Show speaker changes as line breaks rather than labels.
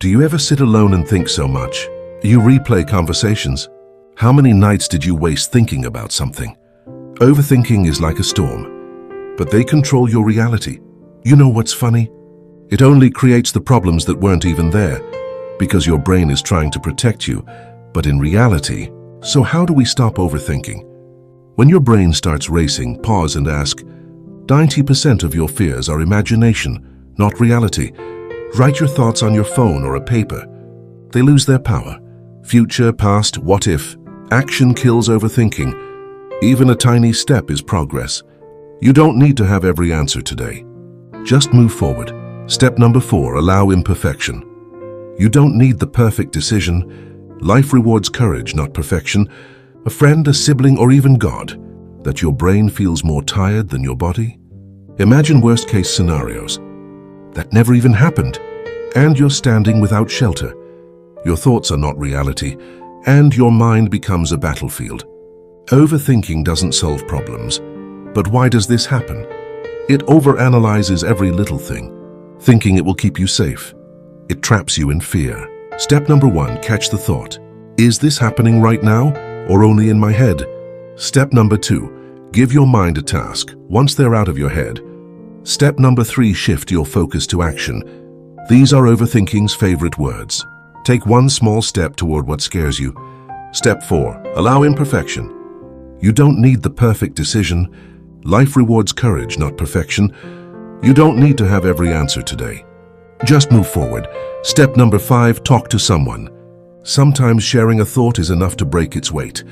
Do you ever sit alone and think so much? You replay conversations. How many nights did you waste thinking about something? Overthinking is like a storm, but they control your reality. You know what's funny? It only creates the problems that weren't even there, because your brain is trying to protect you, but in reality. So how do we stop overthinking? When your brain starts racing, pause and ask, 90% of your fears are imagination, not reality. Write your thoughts on your phone or a paper. They lose their power. Future, past, what if? Action kills overthinking. Even a tiny step is progress. You don't need to have every answer today. Just move forward. Step number 4, allow imperfection. You don't need the perfect decision. Life rewards courage, not perfection. A friend, a sibling, or even God. That your brain feels more tired than your body? Imagine worst-case scenarios. That never even happened. And you're standing without shelter. Your thoughts are not reality, and your mind becomes a battlefield. Overthinking doesn't solve problems. But why does this happen? It overanalyzes every little thing, thinking it will keep you safe. It traps you in fear. Step number 1, catch the thought. Is this happening right now, or only in my head? Step number 2, give your mind a task once they're out of your head. Step number 3, shift your focus to action. These are overthinking's favorite words. Take one small step toward what scares you. Step 4, allow imperfection. You don't need the perfect decision. Life rewards courage, not perfection. You don't need to have every answer today. Just move forward. Step number 5, talk to someone. Sometimes sharing a thought is enough to break its weight.